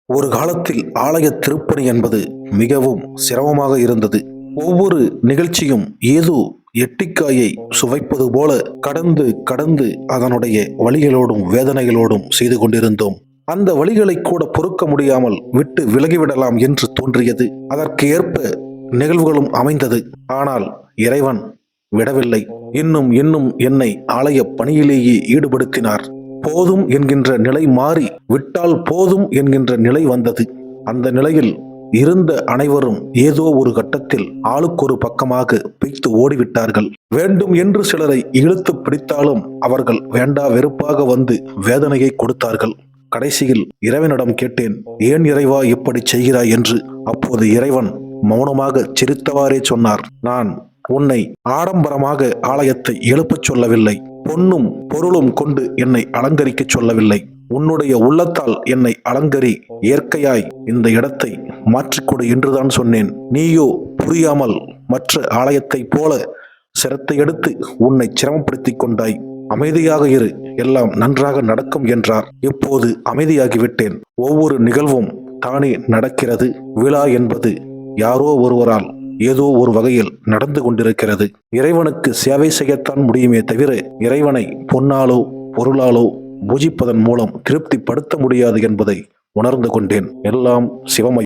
ஒரு காலத்தில் ஆலய திருப்பணி என்பது மிகவும் சிரமமாக இருந்தது. ஒவ்வொரு நிகழ்ச்சியும் ஏதோ எட்டிக்காயை சுவைப்பது போல கடந்து கடந்து அதனுடைய வலிகளோடும் வேதனைகளோடும் செய்து கொண்டிருந்தோம். அந்த வலிகளை கூட பொறுக்க முடியாமல் விட்டு விலகிவிடலாம் என்று தோன்றியது. அதற்கு ஏற்ப நிகழ்வுகளும் அமைந்தது. ஆனால் இறைவன் விடவில்லை. இன்னும் இன்னும் என்னை ஆலய பணியிலேயே ஈடுபடுத்தினார். போதும் என்கின்ற நிலை மாறி விட்டால் போதும் என்கின்ற நிலை வந்தது. அந்த நிலையில் இருந்த அனைவரும் ஏதோ ஒரு கட்டத்தில் ஆளுக்கொரு பக்கமாக பிய்த்து ஓடிவிட்டார்கள். வேண்டும் என்று சிலரை இழுத்து பிடித்தாலும் அவர்கள் வேண்டா வெறுப்பாக வந்து வேதனையை கொடுத்தார்கள். கடைசியில் இறைவனிடம் கேட்டேன், ஏன் இறைவா இப்படி செய்கிறாய் என்று. அப்போது இறைவன் மௌனமாக சிரித்தவாறே சொன்னார், நான் உன்னை ஆடம்பரமாக ஆலயத்தை எழுப்பச் சொல்லவில்லை, பொன்னும் பொருளும் கொண்டு என்னை அலங்கரிக்க சொல்லவில்லை. உன்னுடைய உள்ளத்தால் என்னை அலங்கரி, இயற்கையாய் இந்த இடத்தை மாற்றிக்கொடு என்றுதான் சொன்னேன். நீயோ புரியாமல் மற்ற ஆலயத்தைப் போல சிரத்தை எடுத்து உன்னை சிரமப்படுத்திக் கொண்டாய். அமைதியாக இரு, எல்லாம் நன்றாக நடக்கும் என்றார். இப்போது அமைதியாகிவிட்டேன். ஒவ்வொரு நிகழ்வும் தானே நடக்கிறது. விழா என்பது யாரோ ஒருவரால் ஏதோ ஒரு வகையில் நடந்து கொண்டிருக்கிறது. இறைவனுக்கு சேவை செய்யத்தான் முடியுமே தவிர இறைவனை பொன்னாலோ பொருளாலோ பூஜிப்பதன் மூலம் திருப்திப்படுத்த முடியாது என்பதை உணர்ந்து கொண்டேன். எல்லாம் சிவமயம்.